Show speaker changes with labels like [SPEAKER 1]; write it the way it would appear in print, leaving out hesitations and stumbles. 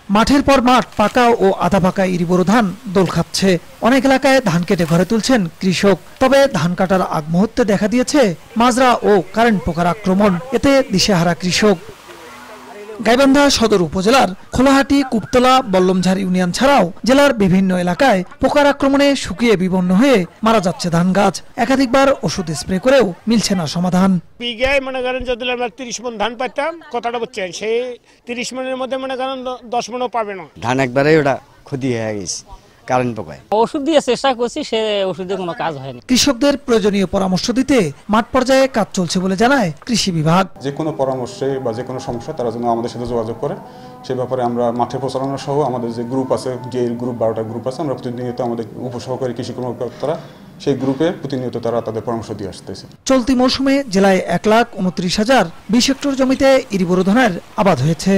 [SPEAKER 1] মাঠের পর মাঠ পাকা ও আধা পাকা ইরিবোরো ধান দোল খাচ্ছে। অনেক এলাকায় ধান কেটে ঘরে তুলছেন কৃষক। তবে ধান কাটার আগ মুহূর্তে দেখা দিয়েছে মাজরা ও কারেন্ট পোকার আক্রমণ। এতে দিশেহারা কৃষক। গাইবান্ধা সদর উপজেলার খোলাহাটি, কুপতলা, বল্লমঝাড় ইউনিয়ন ছাড়াও জেলার বিভিন্ন এলাকায় পোকার আক্রমণে শুকিয়ে বিবর্ণ হয়ে মারা যাচ্ছে ধান গাছ। একাধিকবার ওষুধ স্প্রে করেও মিলছে না সমাধান।
[SPEAKER 2] বিঘায় মনে করেন যদি আমরা 30 মণ ধান পাইতাম, কথাটা বুঝছেন, সেই 30 মণের মধ্যে মনে করেন 10 মণও পাবে না।
[SPEAKER 3] ধান একবারে ওটা ক্ষতি হয়ে গেছে কারেন্ট পোকায়।
[SPEAKER 4] ওষুধ দিয়ে চেষ্টা করছি, সে ওষুধে কোনো কাজ হয়নি।
[SPEAKER 1] কৃষকদের প্রয়োজনীয় পরামর্শ দিতে মাঠ পর্যায়ে কাজ চলছে বলে জানায় কৃষি বিভাগ।
[SPEAKER 5] যে কোনো পরামর্শে বা যে কোনো সমস্যা তারা যেন আমাদের সাথে যোগাযোগ করে, সে ব্যাপারে আমরা মাঠে প্রচারণা সহ আমাদের যে গ্রুপ আছে, যে গ্রুপ 12টা গ্রুপ আছে, আমরা প্রতিনিয়ত আমাদের উপসহকারী কৃষি কর্মকর্তারা সেই গ্রুপে প্রতিনিয়ত তারা তাদের পরামর্শ দিয়ে আসতেছে।
[SPEAKER 1] চলতি মৌসুমে জেলায় 1,29,020 হেক্টর জমিতে ইরিবোরো ধানের আবাদ হয়েছে।